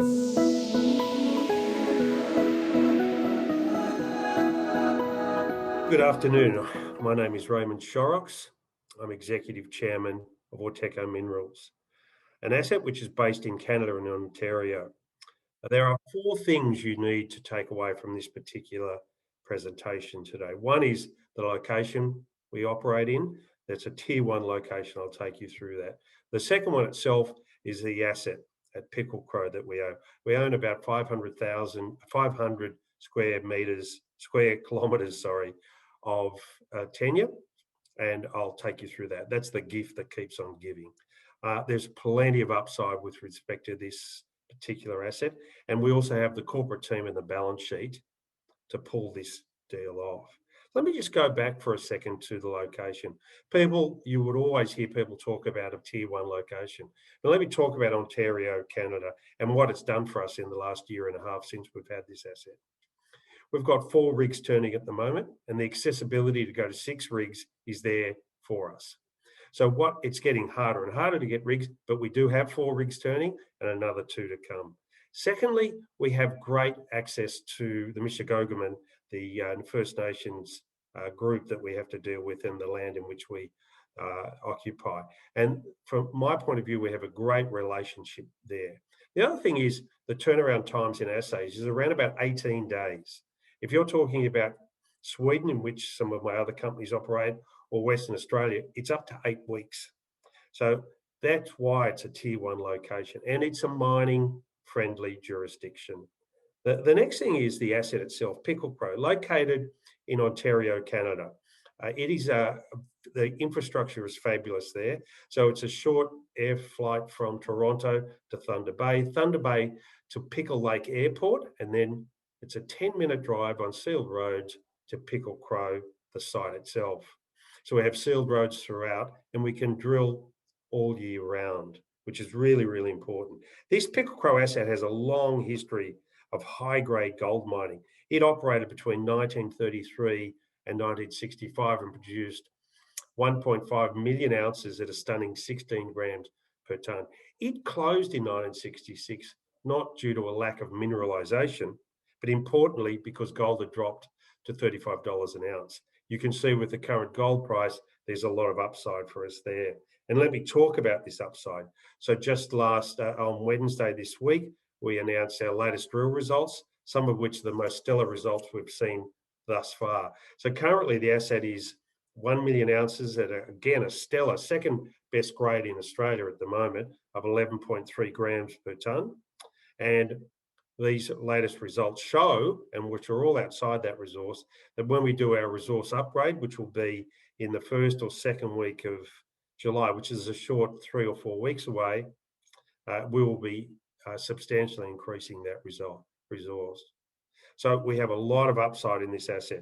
Good afternoon. My name is Ray Shorrocks. I'm Executive Chairman of Auteco Minerals, an asset which is based in Canada and Ontario. There are four things you need to take away from this particular presentation today. One is the location we operate in. That's a tier one location. I'll take you through that. The second one itself is the asset at Pickle Crow that we own. We own about 500 square kilometres, of tenure, and I'll take you through that. That's the gift that keeps on giving. There's plenty of upside with respect to this particular asset, and we also have the corporate team and the balance sheet to pull this deal off. Let me just go back for a second to the location. You would always hear people talk about a tier one location. Now let me talk about Ontario, Canada, and what it's done for us in the last year and a half since we've had this asset. We've got 4 rigs turning at the moment, and the accessibility to go to 6 rigs is there for us. So it's getting harder and harder to get rigs, but we do have 4 rigs turning and another 2 to come. Secondly, we have great access to the Mishigogaman, the First Nations group that we have to deal with in the land in which we occupy. And from my point of view, we have a great relationship there. The other thing is the turnaround times in assays is around about 18 days. If you're talking about Sweden, in which some of my other companies operate, or Western Australia, it's up to 8 weeks. So that's why it's a tier one location, and it's a mining friendly jurisdiction. The next thing is the asset itself, Pickle Crow, located in Ontario, Canada. The infrastructure is fabulous there. So it's a short air flight from Toronto to Thunder Bay to Pickle Lake Airport, and then it's a 10-minute drive on sealed roads to Pickle Crow, the site itself. So we have sealed roads throughout, and we can drill all year round, which is really, really important. This Pickle Crow asset has a long history of high-grade gold mining. It operated between 1933 and 1965 and produced 1.5 million ounces at a stunning 16 grams per tonne. It closed in 1966, not due to a lack of mineralisation, but importantly because gold had dropped to $35 an ounce. You can see with the current gold price, there's a lot of upside for us there. And let me talk about this upside. So just on Wednesday this week, we announced our latest drill results, some of which are the most stellar results we've seen thus far. So currently the asset is 1 million ounces at, a stellar second best grade in Australia at the moment of 11.3 grams per tonne. And these latest results show, and which are all outside that resource, that when we do our resource upgrade, which will be in the first or second week of July, which is a short 3 or 4 weeks away, we will be substantially increasing that resource. So we have a lot of upside in this asset.